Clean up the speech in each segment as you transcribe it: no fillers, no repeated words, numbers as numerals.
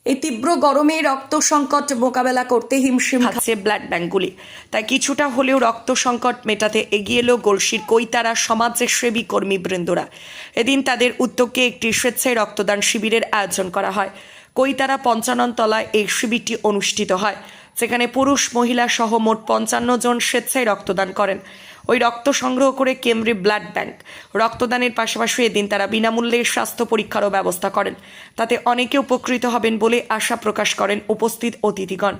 এই তীব্র গরমে রক্ত সংকট মোকাবেলা করতে হিমশিম খাচ্ছে ব্লাড ব্যাঙ্কগুলি। তাই কিছুটা হলেও রক্ত সংকট মেটাতে এগিয়ে এলো গলসির কৈতারা সমাজসেবী কর্মীবৃন্দরা। এদিন তাদের উদ্যোগে একটি স্বেচ্ছায় রক্তদান শিবিরের আয়োজন করা হয়। কৈতারা পঞ্চাননতলায় এই শিবিরটি অনুষ্ঠিত হয়, যেখানে পুরুষ মহিলা সহ মোট 55 জন স্বেচ্ছায় রক্তদান করেন। ওই রক্ত সংগ্রহ করে কেমব্রি ব্লাড ব্যাংক রক্তদানের পাশাপাশি এদিন তারা বিনামূল্যে স্বাস্থ্য পরীক্ষারও ব্যবস্থা করেন। তাতে অনেকে উপকৃত হবেন বলে আশা প্রকাশ করেন উপস্থিত অতিথিগণ।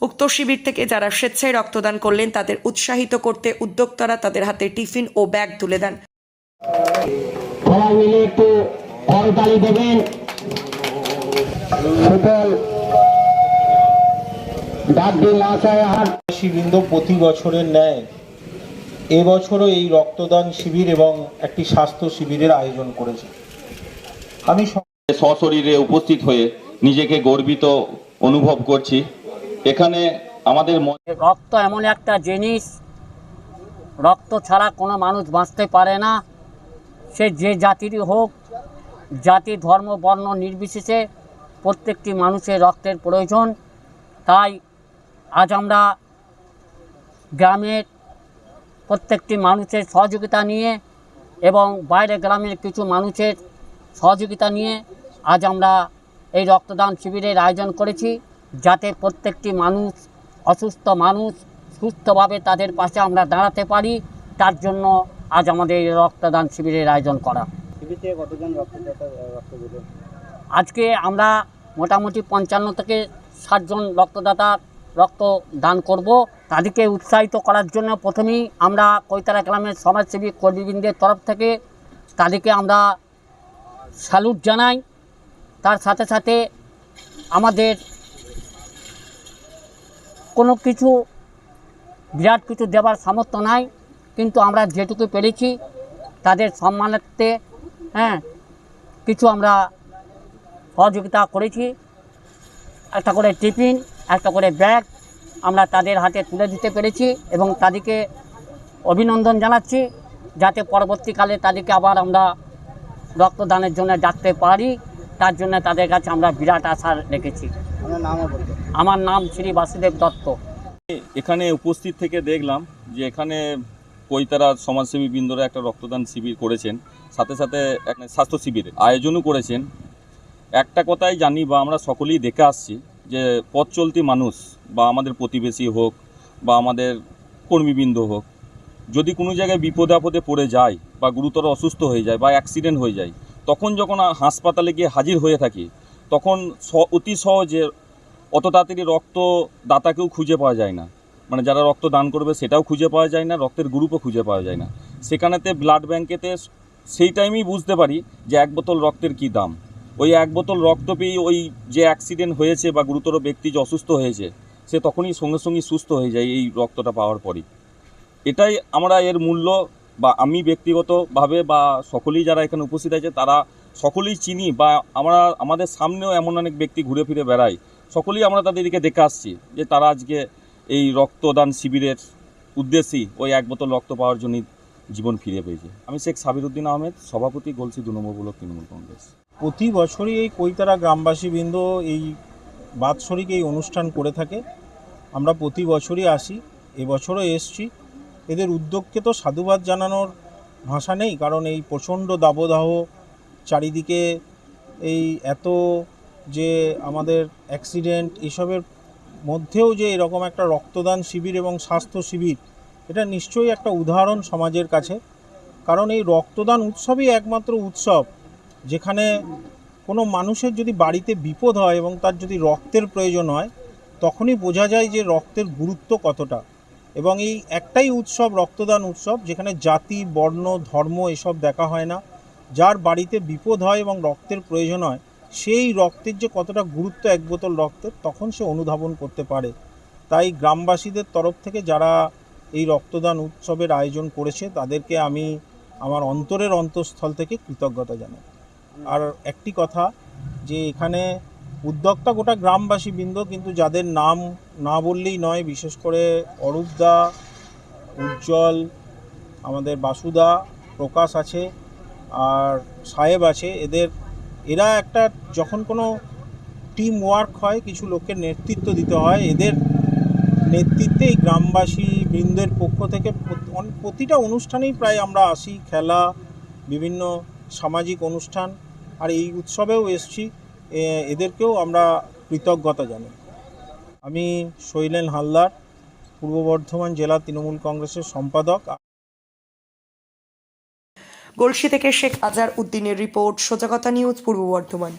উক্ত শিবির থেকে যারা স্বেচ্ছায় রক্তদান করলেন তাদের উৎসাহিত করতে উদ্যোক্তারা তাদের হাতে টিফিন ও ব্যাগ তুলে দেন। সবাই মিলে একটু করতালি দেবেন। বৃন্দ প্রতি বছরের ন্যায় এবছরও এই রক্তদান শিবির এবং একটি স্বাস্থ্য শিবিরের আয়োজন করেছে। আমি সশরীরে উপস্থিত হয়ে নিজেকে গর্বিত অনুভব করছি। এখানে আমাদের রক্ত এমন একটা জিনিস, রক্ত ছাড়া কোনো মানুষ বাঁচতে পারে না। সে যে জাতিরই হোক, জাতি ধর্ম বর্ণ নির্বিশেষে প্রত্যেকটি মানুষের রক্তের প্রয়োজন। তাই আজ আমরা গ্রামের প্রত্যেকটি মানুষের সহযোগিতা নিয়ে এবং বাইরে গ্রামের কিছু মানুষের সহযোগিতা নিয়ে আজ আমরা এই রক্তদান শিবিরের আয়োজন করেছি, যাতে প্রত্যেকটি মানুষ, অসুস্থ মানুষ সুস্থভাবে তাদের পাশে আমরা দাঁড়াতে পারি। তার জন্য আজ আমাদের এই রক্তদান শিবিরের আয়োজন করা। শিবিরে কতজন রক্ত দিলেন? আজকে আমরা মোটামুটি 55 থেকে 60 জন রক্তদাতা রক্ত দান করব। তাদেরকে উৎসাহিত করার জন্য প্রথমেই আমরা কৈতারা গ্রামের সমাজসেবী কর্মীবৃন্দের তরফ থেকে তাদেরকে আমরা স্যালুট জানাই। তার সাথে সাথে আমাদের কোনো কিছু বিরাট কিছু দেওয়ার সামর্থ্য নাই, কিন্তু আমরা যেটুকু পেরেছি তাদের সম্মানার্থে কিছু আমরা সহযোগিতা করেছি। একটা করে টিফিন, একটা করে ব্যাগ আমরা তাদের হাতে তুলে দিতে পেরেছি এবং তাদেরকে অভিনন্দন জানাচ্ছি, যাতে পরবর্তীকালে তাদেরকে আবার আমরা রক্তদানের জন্য ডাকতে পারি। তার জন্য তাদের কাছে আমরা বিরাট আশা রেখেছি। আমার নাম শ্রী বাসুদেব দত্ত। এখানে উপস্থিত থেকে দেখলাম যে এখানে কৈতারা সমাজসেবী বৃন্দরা একটা রক্তদান শিবির করেছেন, সাথে সাথে একটা স্বাস্থ্য শিবিরের আয়োজনও করেছেন। একটা কথাই জানি বা আমরা সকলেই দেখে আসছি যে পথ চলতি মানুষ বা আমাদের প্রতিবেশী হোক বা আমাদের কর্মীবৃন্দ হোক, যদি কোনো জায়গায় বিপদে আপদে পড়ে যায় বা গুরুতর অসুস্থ হয়ে যায় বা অ্যাক্সিডেন্ট হয়ে যায়, তখন যখন হাসপাতালে গিয়ে হাজির হয়ে থাকি, তখন অতি সহজে অত তাড়াতাড়ি রক্তদাতাকেও খুঁজে পাওয়া যায় না। মানে যারা রক্ত দান করবে সেটাও খুঁজে পাওয়া যায় না, রক্তের গ্রুপও খুঁজে পাওয়া যায় না। সেখানেতে ব্লাড ব্যাঙ্কেতে সেই টাইমেই বুঝতে পারি যে এক বোতল রক্তের কী দাম। ওই এক বোতল রক্ত পেয়ে ওই যে অ্যাক্সিডেন্ট হয়েছে বা গুরুতর ব্যক্তি যে অসুস্থ হয়েছে, সে তখনই সঙ্গে সঙ্গে সুস্থ হয়ে যায় এই রক্তটা পাওয়ার পরই। এটাই আমরা এর মূল্য, বা আমি ব্যক্তিগতভাবে বা সকলেই যারা এখানে উপস্থিত আছে তারা সকলেই চিনি, বা আমাদের সামনেও এমন অনেক ব্যক্তি ঘুরে ফিরে বেড়ায়, সকলেই আমরা তাদেরকে দেখে আসছি যে তারা আজকে এই রক্তদান শিবিরের উদ্দেশ্যেই ওই এক বোতল রক্ত পাওয়ার জন্যই জীবন ফিরে পেয়েছে। আমি শেখ সাবিরউদ্দিন আহমেদ, সভাপতি, গলসি 2 নম্বর ব্লক তৃণমূল কংগ্রেস। প্রতি বছরই এই কৈতারা গ্রামবাসীবৃন্দ এই বাৎসরিক এই অনুষ্ঠান করে থাকে। আমরা প্রতি বছরই আসি, এবছরও এসছি। এদের উদ্যোগকে তো সাধুবাদ জানানোর ভাষা নেই, কারণ এই প্রচণ্ড দাবদাহ, চারিদিকে এই এত যে আমাদের অ্যাক্সিডেন্ট, এসবের মধ্যেও যে এরকম একটা রক্তদান শিবির এবং স্বাস্থ্য শিবির, এটা নিশ্চয়ই একটা উদাহরণ সমাজের কাছে। কারণ এই রক্তদান উৎসবই একমাত্র উৎসব যেখানে কোনো মানুষের যদি বাড়িতে বিপদ হয় এবং তার যদি রক্তের প্রয়োজন হয়, তখনই বোঝা যায় যে রক্তের গুরুত্ব কতটা। এবং এই একটাই উৎসব, রক্তদান উৎসব, যেখানে জাতি বর্ণ ধর্ম এসব দেখা হয় না। যার বাড়িতে বিপদ হয় এবং রক্তের প্রয়োজন হয়, সেই রক্তের যে কতটা গুরুত্ব এক বোতল রক্তের, তখন সে অনুধাবন করতে পারে। তাই গ্রামবাসীদের তরফ থেকে যারা এই রক্তদান উৎসবের আয়োজন করেছে তাদেরকে আমি আমার অন্তরের অন্তঃস্থল থেকে কৃতজ্ঞতা জানাই। আর একটি কথা, যে এখানে উদ্যোক্তা গোটা গ্রামবাসী বৃন্দ, কিন্তু যাদের নাম না বললেই নয়, বিশেষ করে অরূপদা, উজ্জ্বল, আমাদের বাসুদা, প্রকাশ আছে আর সাহেব আছে, এরা একটা যখন কোনো টিম ওয়ার্ক হয়, কিছু লোকের নেতৃত্ব দিতে হয়। এদের নেতৃত্বে এই গ্রামবাসী বৃন্দের পক্ষ থেকে প্রতিটা অনুষ্ঠানেই প্রায় আমরা আসি, খেলা, বিভিন্ন সামাজিক অনুষ্ঠান, আর এই উৎসবেও এসছি। এদেরকেও আমরা কৃতজ্ঞতা জানাই। আমি শৈলেন হালদার, পূর্ব বর্ধমান জেলা তৃণমূল কংগ্রেসের সম্পাদক। গলসি থেকে শেখ আজহার উদ্দিনের রিপোর্ট, সোজা কথা নিউজ, পূর্ব বর্ধমান।